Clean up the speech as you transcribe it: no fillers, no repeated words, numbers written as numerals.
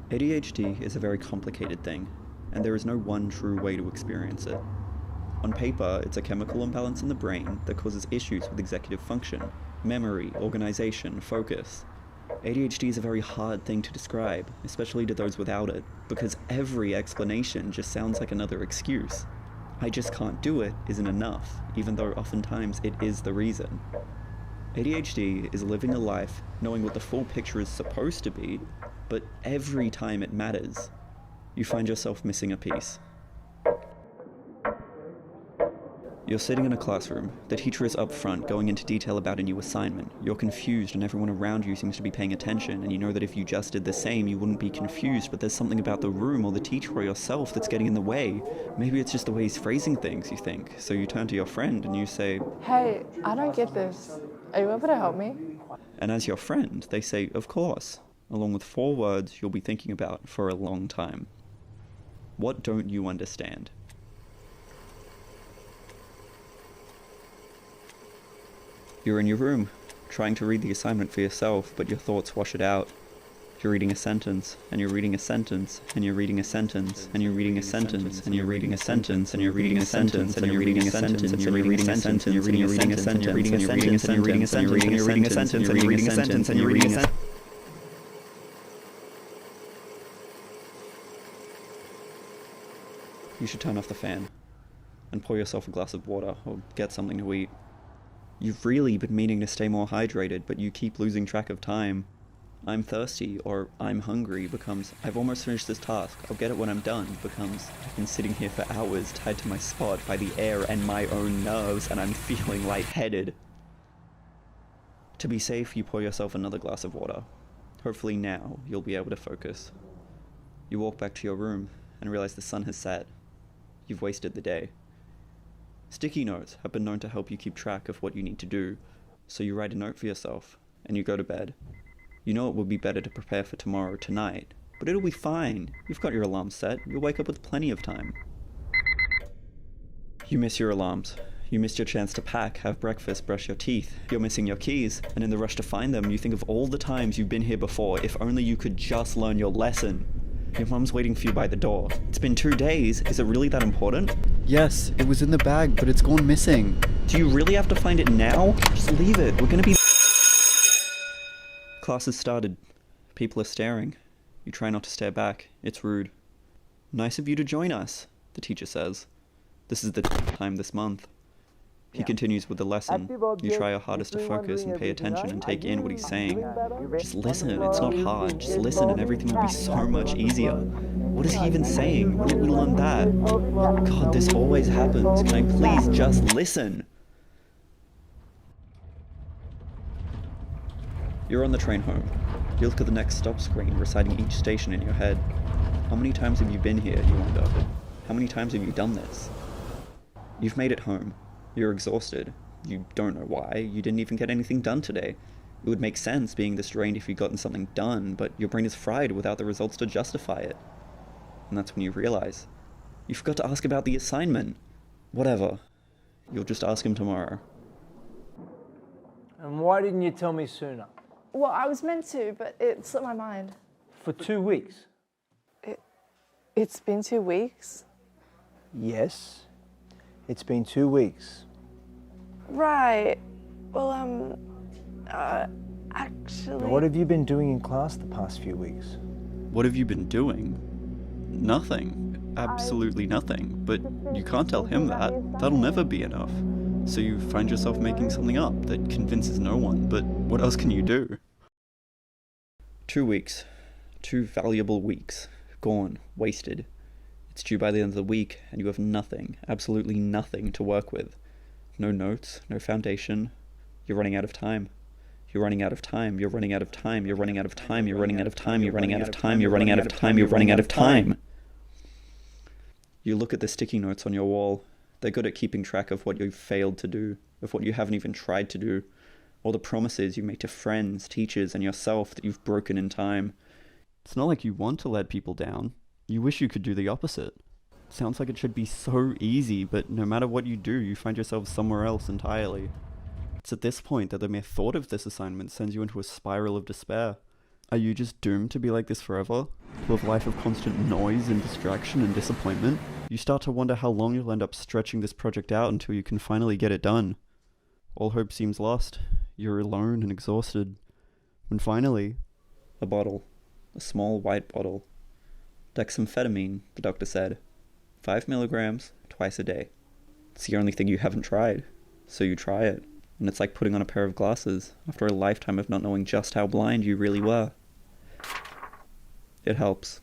ADHD is a very complicated thing, and there is no one true way to experience it. On paper, it's a chemical imbalance in the brain that causes issues with executive function, memory, organization, focus. ADHD is a very hard thing to describe, especially to those without it, because every explanation just sounds like another excuse. I just can't do it isn't enough, even though oftentimes it is the reason. ADHD is living a life knowing what the full picture is supposed to be, but every time it matters, you find yourself missing a piece. You're sitting in a classroom, the teacher is up front going into detail about a new assignment. You're confused and everyone around you seems to be paying attention, and you know that if you just did the same you wouldn't be confused, but there's something about the room or the teacher or yourself that's getting in the way. Maybe it's just the way he's phrasing things, you think. So you turn to your friend and you say, "Hey, I don't get this. Are you able to help me?" And as your friend, they say, "Of course," along with 4 words you'll be thinking about for a long time. What don't you understand? You're in your room, trying to read the assignment for yourself, but your thoughts wash it out. You're reading a sentence, and you're reading a sentence, and you're reading a sentence, and you're reading a sentence, and you're reading a sentence, and you're reading a sentence, and you're reading a sentence, and you're reading a sentence, and you're reading a sentence, and you're reading a sentence, and you're reading a sentence, and you're reading a sentence, and you're reading a sentence, and you're reading a sentence. You should turn off the fan, and pour yourself a glass of water, or get something to eat. You've really been meaning to stay more hydrated, but you keep losing track of time. "I'm thirsty," or "I'm hungry" becomes "I've almost finished this task, I'll get it when I'm done" becomes "I've been sitting here for hours tied to my spot by the air and my own nerves, and I'm feeling lightheaded." To be safe, you pour yourself another glass of water. Hopefully now you'll be able to focus. You walk back to your room and realize the sun has set. You've wasted the day. Sticky notes have been known to help you keep track of what you need to do, so you write a note for yourself, and you go to bed. You know it would be better to prepare for tomorrow tonight, but it'll be fine. You've got your alarm set, you'll wake up with plenty of time. You miss your alarms. You missed your chance to pack, have breakfast, brush your teeth. You're missing your keys, and in the rush to find them, you think of all the times you've been here before. If only you could just learn your lesson. Your mum's waiting for you by the door. It's been 2 days. Is it really that important? Yes, it was in the bag, but it's gone missing. Do you really have to find it now? Just leave it. We're gonna be... Class has started. People are staring. You try not to stare back. It's rude. "Nice of you to join us," the teacher says. This is the time this month. He continues with the lesson. You try your hardest to focus and pay attention and take in what he's saying. Just listen, it's not hard. Just listen and everything will be so much easier. What is he even saying? When did we learn that? God, this always happens. Can I please just listen? You're on the train home. You look at the next stop screen, reciting each station in your head. How many times have you been here, you wonder? How many times have you done this? You've made it home. You're exhausted. You don't know why. You didn't even get anything done today. It would make sense being this drained if you'd gotten something done, but your brain is fried without the results to justify it. And that's when you realize. You forgot to ask about the assignment. Whatever. You'll just ask him tomorrow. And why didn't you tell me sooner? Well, I was meant to, but it slipped my mind. For 2 weeks? It's been 2 weeks? Yes. It's been 2 weeks. Right. Well, actually... What have you been doing in class the past few weeks? What have you been doing? Nothing. Absolutely nothing. But you can't tell him that. That'll never be enough. So you find yourself making something up that convinces no one, but what else can you do? 2 weeks. 2 valuable weeks. Gone. Wasted. It's due by the end of the week, and you have nothing, absolutely nothing to work with. No notes, no foundation. You're running out of time. You're running out of time. You're running out of time. You're running out of time. You're running out of time. You're running out of time. You're running out of time. You're running out of time. You look at the sticky notes on your wall. They're good at keeping track of what you've failed to do, of what you haven't even tried to do, all the promises you make to friends, teachers, and yourself that you've broken in time. It's not like you want to let people down. You wish you could do the opposite. It sounds like it should be so easy, but no matter what you do, you find yourself somewhere else entirely. It's at this point that the mere thought of this assignment sends you into a spiral of despair. Are you just doomed to be like this forever? To live a life of constant noise and distraction and disappointment? You start to wonder how long you'll end up stretching this project out until you can finally get it done. All hope seems lost. You're alone and exhausted. When finally, a bottle. A small white bottle. Dexamphetamine, the doctor said. 5 milligrams, twice a day. It's the only thing you haven't tried. So you try it. And it's like putting on a pair of glasses after a lifetime of not knowing just how blind you really were. It helps.